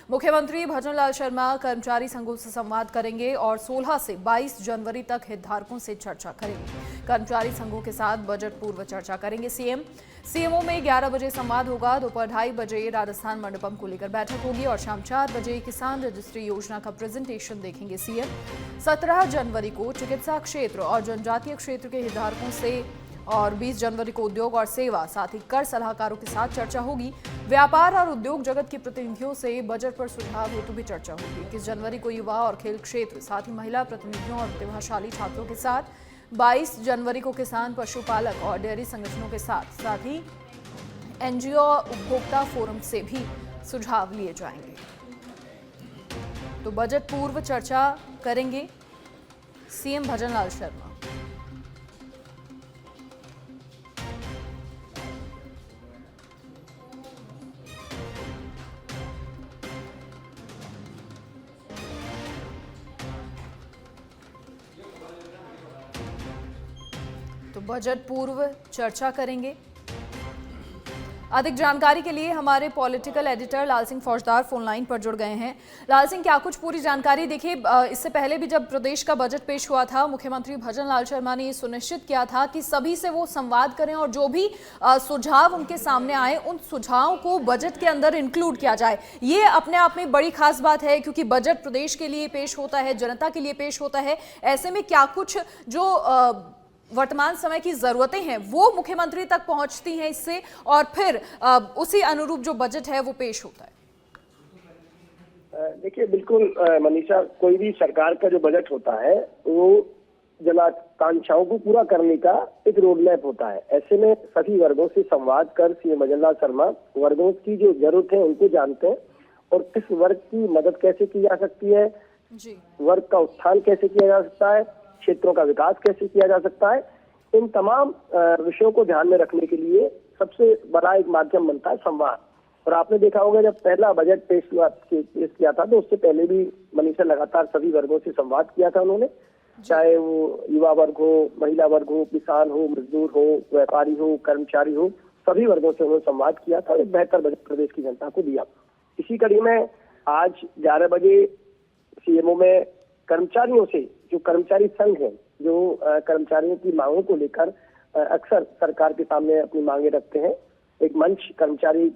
मुख्यमंत्री भजनलाल शर्मा कर्मचारी संघों से संवाद करेंगे और 16 से 22 जनवरी तक हितधारकों से चर्चा करेंगे। कर्मचारी संघों के साथ बजट पूर्व चर्चा करेंगे सीएम। सीएमओ में 11 बजे संवाद होगा। दोपहर 2:30 बजे राजस्थान मंडपम को लेकर बैठक होगी और शाम 4 बजे किसान रजिस्ट्री योजना का प्रेजेंटेशन देखेंगे सीएम। 17 जनवरी को चिकित्सा क्षेत्र और जनजातीय क्षेत्र के हितधारकों से और 20 जनवरी को उद्योग और सेवा साथ ही कर सलाहकारों के साथ चर्चा होगी। व्यापार और उद्योग जगत के प्रतिनिधियों से बजट पर सुझाव हेतु भी चर्चा होगी। 21 जनवरी को युवा और खेल क्षेत्र साथ ही महिला प्रतिनिधियों और प्रतिभाशाली छात्रों के साथ, 22 जनवरी को किसान, पशुपालक और डेयरी संगठनों के साथ ही एनजीओ और उपभोक्ता फोरम से भी सुझाव लिए जाएंगे। तो बजट पूर्व चर्चा करेंगे सीएम भजनलाल शर्मा। तो बजट पूर्व चर्चा करेंगे। अधिक जानकारी के लिए हमारे पॉलिटिकल एडिटर लाल सिंह फौजदार फोन लाइन पर जुड़ गए हैं। लाल सिंह, क्या कुछ पूरी जानकारी? देखिए, इससे पहले भी जब प्रदेश का बजट पेश हुआ था, मुख्यमंत्री भजनलाल शर्मा ने ये सुनिश्चित किया था कि सभी से वो संवाद करें और जो भी सुझाव उनके सामने आए उन सुझावों को बजट के अंदर इंक्लूड किया जाए। ये अपने आप में बड़ी खास बात है क्योंकि बजट प्रदेश के लिए पेश होता है, जनता के लिए पेश होता है। ऐसे में क्या कुछ जो वर्तमान समय की जरूरतें हैं वो मुख्यमंत्री तक पहुंचती हैं इससे, और फिर उसी अनुरूप जो बजट है वो पेश होता है? देखिए, बिल्कुल मनीषा, कोई भी सरकार का जो बजट होता है वो जनाकांक्षाओं को पूरा करने का एक रोड मैप होता है। ऐसे में सभी वर्गों से संवाद कर सीएम भजनलाल शर्मा वर्गों की जो जरूरत है उनको जानते हैं और किस वर्ग की मदद कैसे की जा सकती है, वर्ग का उत्थान कैसे किया जा सकता है, क्षेत्रों का विकास कैसे किया जा सकता है। इन तमाम विषयों को ध्यान में रखने के लिए सबसे बड़ा एक माध्यम बनता है संवाद। और आपने देखा होगा जब पहला बजट पेश किया था तो उससे पहले भी मनीषा लगातार सभी वर्गों से संवाद किया था उन्होंने, चाहे वो युवा वर्ग हो, महिला वर्ग हो, किसान हो, मजदूर हो, व्यापारी हो, कर्मचारी हो, सभी वर्गों से उन्होंने संवाद किया था और एक बेहतर बजट प्रदेश की जनता को दिया। इसी कड़ी में आज 11 बजे सीएमओ में कर्मचारियों से, जो कर्मचारी संघ है, जो कर्मचारियों की मांगों को लेकर अक्सर सरकार के सामने अपनी मांगे रखते हैं, एक मंच कर्मचारी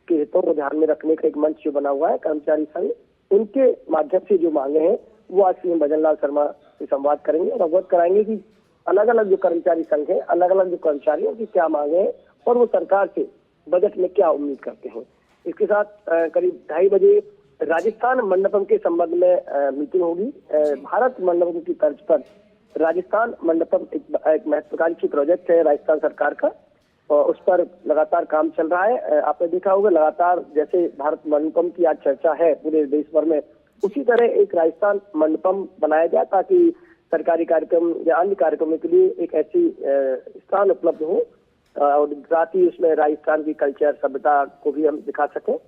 के हितों को ध्यान में रखने का एक मंच जो बना हुआ है कर्मचारी संघ, उनके माध्यम से जो मांगे हैं वो आज सीएम भजनलाल शर्मा से संवाद करेंगे और अवगत कराएंगे कि अलग अलग जो कर्मचारी संघ है, अलग अलग जो कर्मचारियों की क्या मांगे हैं और वो सरकार से बजट में क्या उम्मीद करते हैं। इसके साथ करीब 2:30 बजे राजस्थान मंडपम के संबंध में मीटिंग होगी। भारत मंडपम की तर्ज पर राजस्थान मंडपम एक महत्वाकांक्षी प्रोजेक्ट है राजस्थान सरकार का और उस पर लगातार काम चल रहा है। आपने देखा होगा लगातार जैसे भारत मंडपम की आज चर्चा है पूरे देश भर में, उसी तरह एक राजस्थान मंडपम बनाया जाए ताकि सरकारी कार्यक्रम या अन्य कार्यक्रमों के लिए एक ऐसी स्थान उपलब्ध हो और साथ ही उसमें राजस्थान की कल्चर सभ्यता को भी हम दिखा सकें।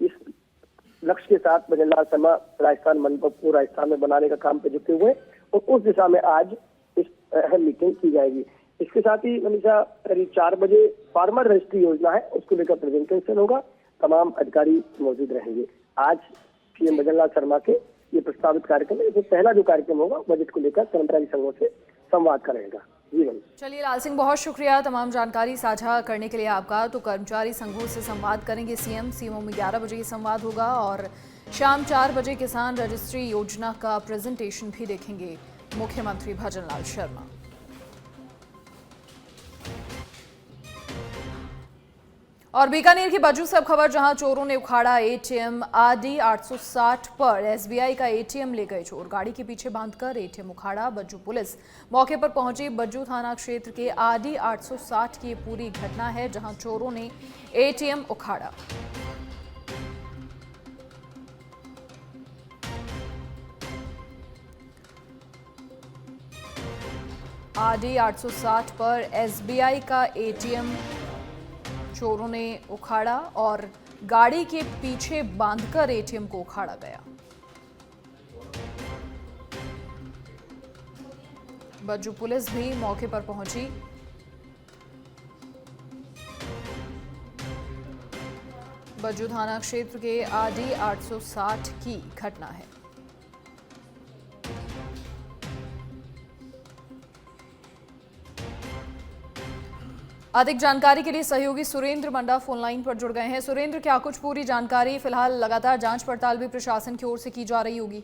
इस लक्ष्य के साथ भजनलाल शर्मा राजस्थान मंडपम को राजस्थान में बनाने का काम पे जुटे हुए और उस दिशा में आज इस अहम मीटिंग की जाएगी। इसके साथ ही मनीषा करीब 4 बजे फार्मर रजिस्ट्री योजना है उसको लेकर प्रेजेंटेशन होगा, तमाम अधिकारी मौजूद रहेंगे। आज सीएम भजनलाल शर्मा के ये प्रस्तावित कार्यक्रम है, जो पहला जो कार्यक्रम होगा बजट को लेकर कर्मचारी संघों से संवाद करेगा। चलिए लाल सिंह, बहुत शुक्रिया तमाम जानकारी साझा करने के लिए आपका। तो कर्मचारी संघों से संवाद करेंगे सीएम। सीएमओ में 11 बजे ये संवाद होगा और शाम 4 बजे किसान रजिस्ट्री योजना का प्रेजेंटेशन भी देखेंगे मुख्यमंत्री भजनलाल शर्मा। और बीकानेर की बज्जू से अब खबर, जहां चोरों ने उखाड़ा एटीएम। आरडी 860 पर एसबीआई का एटीएम ले गए चोर। गाड़ी के पीछे बांधकर एटीएम उखाड़ा। बज्जू पुलिस मौके पर पहुंची। बज्जू थाना क्षेत्र के आरडी 860 की पूरी घटना है जहां चोरों ने एटीएम उखाड़ा। आरडी 860 पर एसबीआई का एटीएम चोरों ने उखाड़ा और गाड़ी के पीछे बांधकर एटीएम को उखाड़ा गया। बज्जू पुलिस भी मौके पर पहुंची। बज्जू थाना क्षेत्र के आरडी 860 की घटना है। अधिक जानकारी के लिए सहयोगी सुरेंद्र मंडा फोन लाइन पर जुड़ गए हैं। सुरेंद्र, क्या कुछ पूरी जानकारी? फिलहाल लगातार जांच पड़ताल भी प्रशासन की ओर से की जा रही होगी।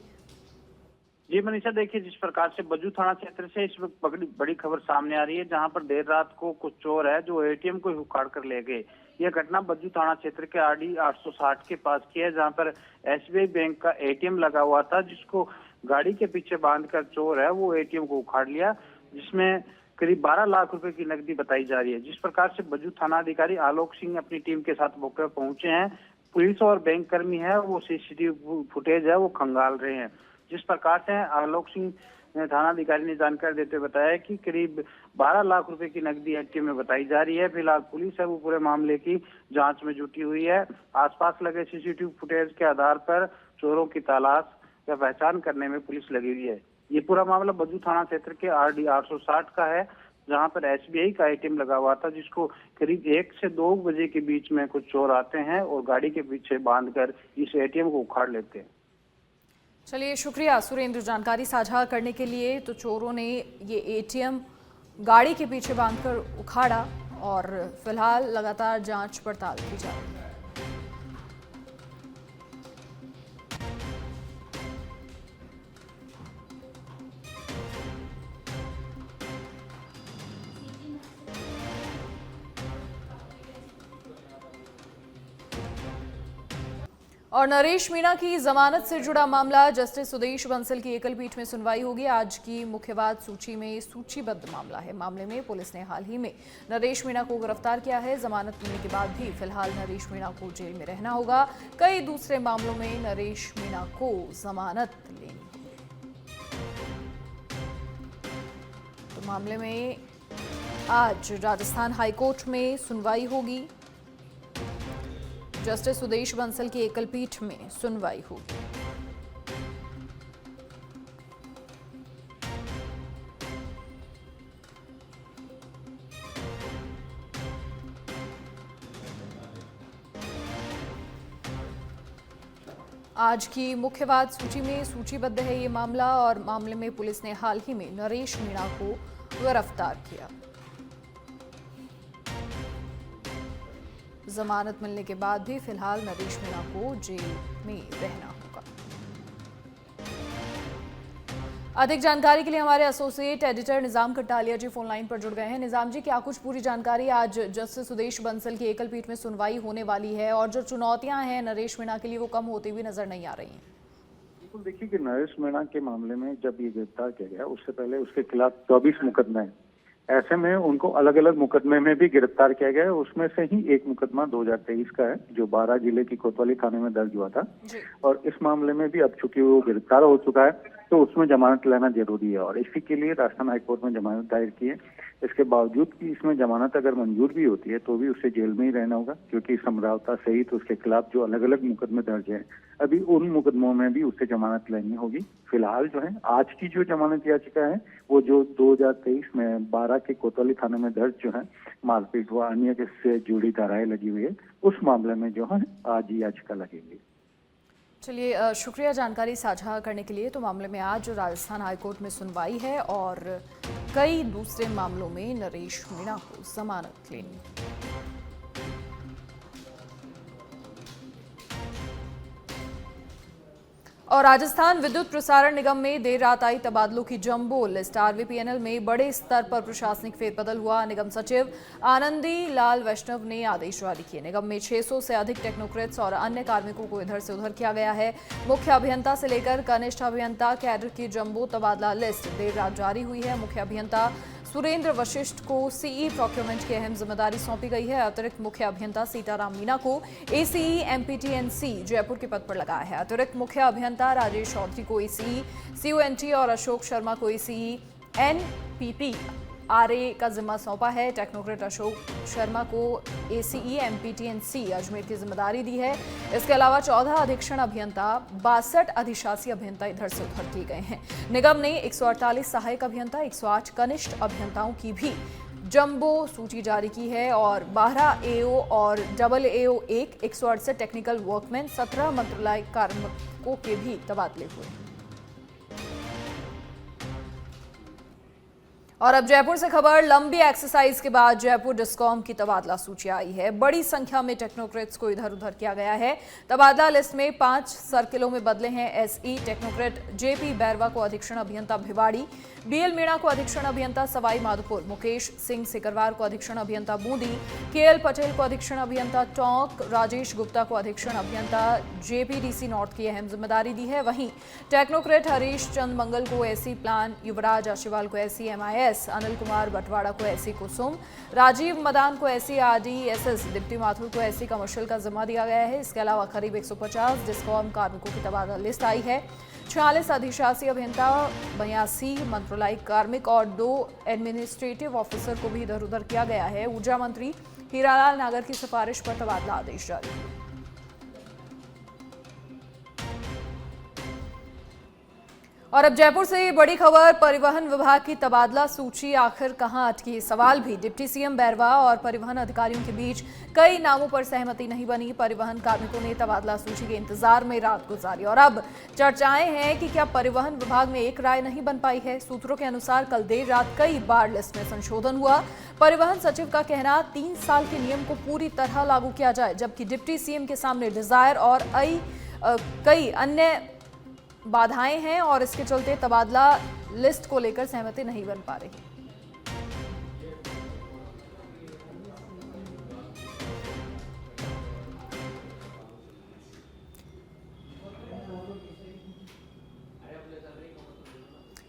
जी मनीषा, देखिए जिस प्रकार से बज्जू थाना क्षेत्र से इस वक्त बड़ी खबर सामने आ रही है, जहां पर देर रात को कुछ चोर है जो एटीएम को उखाड़ कर ले गए। यह घटना बज्जू थाना क्षेत्र के आरडी 860 के पास की है, जहां पर एसबीआई बैंक का एटीएम लगा हुआ था, जिसको गाड़ी के पीछे बांधकर चोर है वो एटीएम को उखाड़ लिया, जिसमें करीब 12 लाख रुपए की नकदी बताई जा रही है। जिस प्रकार से बज्जू थाना अधिकारी आलोक सिंह अपनी टीम के साथ मौके पर पहुंचे हैं, पुलिस और बैंक कर्मी है वो सीसीटीवी फुटेज है वो खंगाल रहे हैं। जिस प्रकार से आलोक सिंह थाना अधिकारी ने जानकारी देते हुए बताया कि करीब 12 लाख रुपए की नकदी एटीएम में बताई जा रही है। फिलहाल पुलिस है वो पूरे मामले की जांच में जुटी हुई है। आसपास लगे सीसीटीवी फुटेज के आधार पर चोरों की तलाश या पहचान करने में पुलिस लगी हुई है। ये पूरा मामला बज्जू थाना क्षेत्र के आरडी 860 का है, जहां पर एसबीआई का एटीएम लगा हुआ था, जिसको करीब 1 से 2 बजे के बीच में कुछ चोर आते हैं और गाड़ी के पीछे बांधकर इस एटीएम को उखाड़ लेते हैं। चलिए, शुक्रिया सुरेंद्र जानकारी साझा करने के लिए। तो चोरों ने ये एटीएम गाड़ी के पीछे बांधकर उखाड़ा और फिलहाल लगातार जांच पड़ताल की जा रही है। और नरेश मीणा की जमानत से जुड़ा मामला, जस्टिस सुदेश बंसल की एकल पीठ में सुनवाई होगी। आज की मुख्यवाद सूची में सूचीबद्ध मामला है। मामले में पुलिस ने हाल ही में नरेश मीणा को गिरफ्तार किया है। जमानत मिलने के बाद भी फिलहाल नरेश मीणा को जेल में रहना होगा। कई दूसरे मामलों में नरेश मीणा को जमानत लेनी होगी। तो मामले में आज राजस्थान हाईकोर्ट में सुनवाई होगी। जस्टिस सुदेश बंसल की एकल पीठ में सुनवाई होगी। आज की मुख्यवाद सूची में सूचीबद्ध है ये मामला और मामले में पुलिस ने हाल ही में नरेश मीणा को गिरफ्तार किया। जमानत मिलने के बाद भी फिलहाल नरेश मीणा को जेल में रहना होगा। अधिक जानकारी के लिए हमारे एसोसिएट एडिटर निजाम कटालिया जी फोन लाइन पर जुड़ गए हैं। निजाम जी, क्या कुछ पूरी जानकारी? आज जस्टिस सुदेश बंसल की एकल पीठ में सुनवाई होने वाली है और जो चुनौतियां हैं नरेश मीणा के लिए वो कम होती हुई नजर नहीं आ रही हैं। बिल्कुल, देखिए कि नरेश मीणा के मामले में जब ये गिरफ्तार किया गया उससे पहले उसके खिलाफ 24 मुकदमे हैं। ऐसे में उनको अलग अलग मुकदमे में भी गिरफ्तार किया गया है। उसमें से ही एक मुकदमा 2023 का है जो 12 जिले की कोतवाली थाने में दर्ज हुआ था। और इस मामले में भी अब चूंकि वो गिरफ्तार हो चुका है तो उसमें जमानत लेना जरूरी है और इसी के लिए राजस्थान हाईकोर्ट में जमानत दायर की है। इसके बावजूद कि इसमें जमानत अगर मंजूर भी होती है तो भी उसे जेल में ही रहना होगा, क्योंकि समझौता सहित उसके खिलाफ जो अलग अलग मुकदमे दर्ज हैं अभी उन मुकदमों में भी उसे जमानत लेनी होगी। फिलहाल जो है आज की जो जमानत याचिका है वो जो 2023 में 12 के कोतवाली थाने में दर्ज जो है मारपीट व अन्य से जुड़ी धाराएं लगी हुई है, उस मामले में जो है आज याचिका लगेगी। चलिए, शुक्रिया जानकारी साझा करने के लिए। तो मामले में आज राजस्थान हाईकोर्ट में सुनवाई है और कई दूसरे मामलों में नरेश मीणा को जमानत लेनी है। और राजस्थान विद्युत प्रसारण निगम में देर रात आई तबादलों की जंबो लिस्ट। आरवीपीएनएल में बड़े स्तर पर प्रशासनिक फेरबदल हुआ। निगम सचिव आनंदी लाल वैष्णव ने आदेश जारी किए। निगम में 600 से अधिक टेक्नोक्रेट्स और अन्य कार्मिकों को इधर से उधर किया गया है। मुख्य अभियंता से लेकर कनिष्ठ अभियंता कैडर की जंबो तबादला लिस्ट देर रात जारी हुई है। मुख्य अभियंता सुरेंद्र वशिष्ठ को सीई प्रोक्योरमेंट की अहम जिम्मेदारी सौंपी गई है। अतिरिक्त मुख्य अभियंता सीताराम मीना को एसीई एमपीटीएनसी जयपुर के पद पर लगाया है। अतिरिक्त मुख्य अभियंता राजेश चौधरी को एसीई सीओएनटी और अशोक शर्मा को एसीई एनपीपी आरए का जिम्मा सौंपा है। टेक्नोक्रेट अशोक शर्मा को एसीई एमपीटीएनसी अजमेर की जिम्मेदारी दी है। इसके अलावा 14 अधीक्षण अभियंता 62 अधिशासी अभियंता इधर से उधर किए गए हैं। निगम ने 148 सहायक अभियंता 108 कनिष्ठ अभियंताओं की भी जंबो सूची जारी की है और 12 एओ और डबल एओ 168 टेक्निकल वर्कमैन, 17 मंत्रालय कार्मिकों के भी तबादले हुए। और अब जयपुर से खबर, लंबी एक्सरसाइज के बाद जयपुर डिस्कॉम की तबादला सूची आई है। बड़ी संख्या में टेक्नोक्रेट्स को इधर उधर किया गया है। तबादला लिस्ट में 5 सर्किलों में बदले हैं एसई टेक्नोक्रेट जेपी बैरवा को अधीक्षण अभियंता भिवाड़ी, बीएल मीणा को अधीक्षण अभियंता सवाई माधोपुर, मुकेश सिंह सिकरवार को अधीक्षण अभियंता बूंदी, केएल पटेल को अधीक्षण अभियंता टोंक, राजेश गुप्ता को अधीक्षण अभियंता जेपीडीसी नॉर्थ की अहम जिम्मेदारी दी है। वहीं टेक्नोक्रेट हरीश चंद मंगल को एसई प्लान, युवराज आशीवाल को एसई एमआईएस, अनिल कुमार बटवाड़ा को एसई कुसुम, राजीव मदान को एसई आरडीएसएस, दीप्ति माथुर को एसई कमर्शियल का जिम्मा दिया गया है। इसके अलावा करीब 150 डिस्कॉम कार्मिकों की तबादला लिस्ट आई है। 46 अधिशासी अभियंता, 82 मंत्रालय कार्मिक और 2 एडमिनिस्ट्रेटिव ऑफिसर को भी इधर उधर किया गया है। ऊर्जा मंत्री हीरालाल नागर की सिफारिश पर तबादला आदेश जारी हुए। और अब जयपुर से बड़ी खबर, परिवहन विभाग की तबादला सूची आखिर कहां अटकी, सवाल भी। डिप्टी सीएम बैरवा और परिवहन अधिकारियों के बीच कई नामों पर सहमति नहीं बनी। परिवहन कार्मिकों ने तबादला सूची के इंतजार में रात गुजारी और अब चर्चाएं हैं कि क्या परिवहन विभाग में एक राय नहीं बन पाई है। सूत्रों के अनुसार कल देर रात कई बार लिस्ट में संशोधन हुआ। परिवहन सचिव का कहना 3 साल के नियम को पूरी तरह लागू किया जाए, जबकि डिप्टी सीएम के सामने डिजायर और कई अन्य बाधाएं हैं और इसके चलते तबादला लिस्ट को लेकर सहमति नहीं बन पा रही।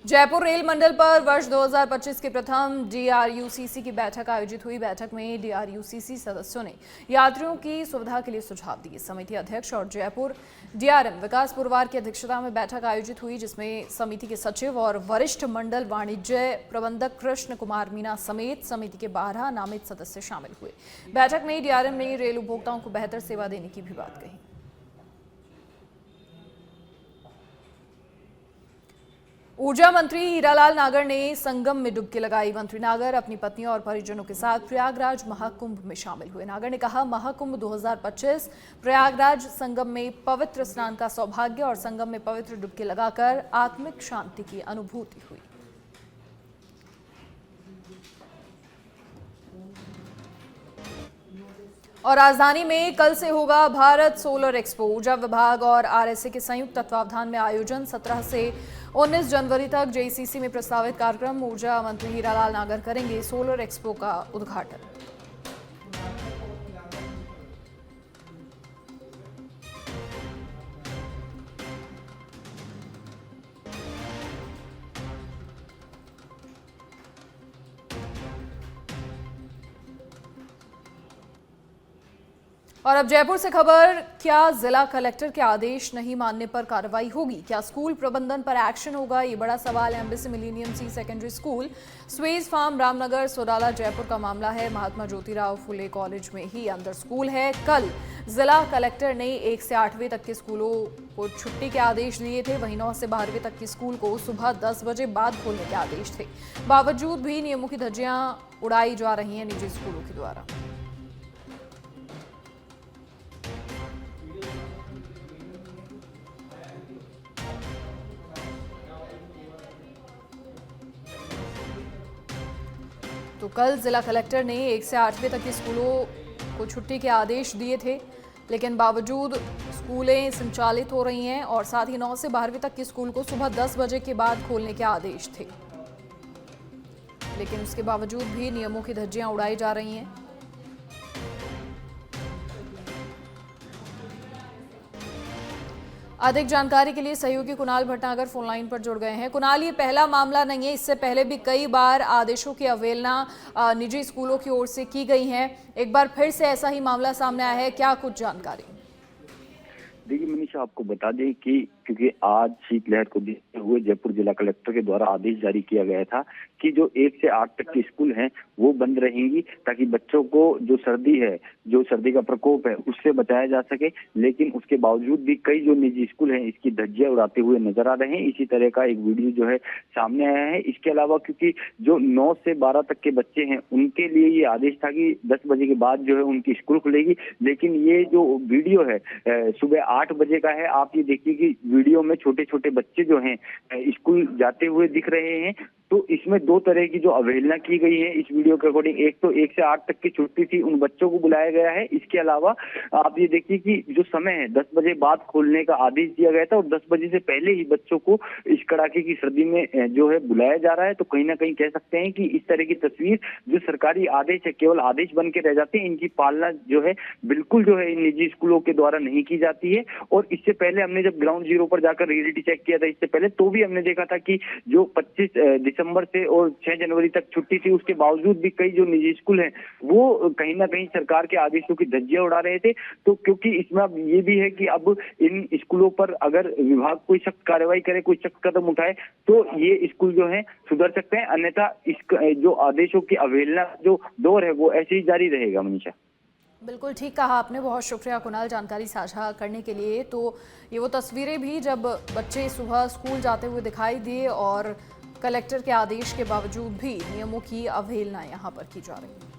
जयपुर रेल मंडल पर वर्ष 2025 की प्रथम डीआरयूसीसी की बैठक आयोजित हुई। बैठक में डीआरयूसीसी सदस्यों ने यात्रियों की सुविधा के लिए सुझाव दिए। समिति अध्यक्ष और जयपुर डीआरएम विकास पुरवार की अध्यक्षता में बैठक आयोजित हुई, जिसमें समिति के सचिव और वरिष्ठ मंडल वाणिज्य प्रबंधक कृष्ण कुमार मीना समेत समिति के 12 नामित सदस्य शामिल हुए। बैठक में डीआरएम ने रेल उपभोक्ताओं को बेहतर सेवा देने की भी बात कही। ऊर्जा मंत्री हीरालाल नागर ने संगम में डुबकी लगाई। मंत्री नागर अपनी पत्नी और परिजनों के साथ प्रयागराज महाकुंभ में शामिल हुए। नागर ने कहा, महाकुंभ 2025 प्रयागराज संगम में पवित्र स्नान का सौभाग्य और संगम में पवित्र डुबकी लगाकर आत्मिक शांति की अनुभूति हुई। और राजधानी में कल से होगा भारत सोलर एक्सपो। ऊर्जा विभाग और आरएसए के संयुक्त तत्वावधान में आयोजन। 17 से 19 जनवरी तक जेईसीसी में प्रस्तावित कार्यक्रम। ऊर्जा मंत्री हीरालाल नागर करेंगे सोलर एक्सपो का उद्घाटन। और अब जयपुर से खबर, क्या जिला कलेक्टर के आदेश नहीं मानने पर कार्रवाई होगी? क्या स्कूल प्रबंधन पर एक्शन होगा? ये बड़ा सवाल है। MBC millennium C secondary school, Swej farm, Ramnagar, Sodala, Jaipur का मामला है। महात्मा ज्योतिराव फुले कॉलेज में ही अंदर स्कूल है। कल जिला कलेक्टर ने 1 से 8वीं तक के स्कूलों को छुट्टी के आदेश दिए थे। वहीं 9 से 12वीं तक के स्कूल को सुबह 10 बजे बाद खोलने के आदेश थे। बावजूद भी नियमों की धज्जियां उड़ाई जा रही हैं निजी स्कूलों के द्वारा। तो कल जिला कलेक्टर ने 1 से 8वीं तक के स्कूलों को छुट्टी के आदेश दिए थे, लेकिन बावजूद स्कूलें संचालित हो रही हैं और साथ ही 9 से 12वीं तक के स्कूल को सुबह 10 बजे के बाद खोलने के आदेश थे, लेकिन उसके बावजूद भी नियमों की धज्जियां उड़ाई जा रही हैं। अधिक जानकारी के लिए सहयोगी कुणाल भटनागर फोन लाइन पर जुड़ गए हैं। कुणाल, ये पहला मामला नहीं है, इससे पहले भी कई बार आदेशों की अवहेलना निजी स्कूलों की ओर से की गई है। एक बार फिर से ऐसा ही मामला सामने आया है, क्या कुछ जानकारी? देखिए मनीषा, आपको बता दें कि क्योंकि आज शीतलहर को देखते हुए जयपुर जिला कलेक्टर के द्वारा आदेश जारी किया गया था कि जो 1 से 8 तक के स्कूल हैं वो बंद रहेंगी, ताकि बच्चों को जो सर्दी है, जो सर्दी का प्रकोप है, उससे बचाया जा सके। लेकिन उसके बावजूद भी कई जो निजी स्कूल हैं इसकी धज्जियां उड़ाते हुए नजर आ रहे हैं। इसी तरह का एक वीडियो जो है सामने आया है। इसके अलावा क्योंकि जो 9 से 12 तक के बच्चे हैं उनके लिए ये आदेश था कि 10 बजे के बाद जो है उनकी स्कूल खुलेगी, लेकिन ये जो वीडियो है सुबह 8 बजे का है। आप ये देखिए कि वीडियो में छोटे छोटे बच्चे जो हैं स्कूल जाते हुए दिख रहे हैं। तो इसमें 2 तरह की जो अवहेलना की गई है इस वीडियो के अकॉर्डिंग। एक तो 1 से 8 तक की छुट्टी थी, उन बच्चों को बुलाया गया है। इसके अलावा आप ये देखिए कि जो समय है 10 बजे बाद खोलने का आदेश दिया गया था और 10 बजे से पहले ही बच्चों को इस कड़ाके की सर्दी में जो है बुलाया जा रहा है। तो कहीं ना कहीं कह सकते हैं कि इस तरह की तस्वीर जो सरकारी आदेश है केवल आदेश बन के रह जाते हैं, इनकी पालना जो है बिल्कुल जो है इन निजी स्कूलों के द्वारा नहीं की जाती है। और इससे पहले हमने जब ग्राउंड जीरो पर जाकर रियलिटी चेक किया था इससे पहले, तो भी हमने देखा था कि जो 25 दिसंबर से और 6 जनवरी तक छुट्टी थी, उसके बावजूद भी कई जो निजी स्कूल हैं वो कहीं ना कहीं सरकार के आदेशों की धज्जियां उड़ा रहे थे। तो क्योंकि इसमें अब ये भी है कि अब इन स्कूलों पर अगर विभाग कोई सख्त कार्रवाई करे, कोई सख्त कदम उठाए, तो ये स्कूल जो है सुधर सकते हैं। अन्यथा इस जो आदेशों की अवहेलना जो दौर है वो ऐसे ही जारी रहेगा। मनीषा, बिल्कुल ठीक कहा आपने, बहुत शुक्रिया कुणाल जानकारी साझा करने के लिए। तो ये वो तस्वीरें भी जब बच्चे सुबह स्कूल जाते हुए दिखाई दिए और कलेक्टर के आदेश के बावजूद भी नियमों की अवहेलना यहाँ पर की जा रही है।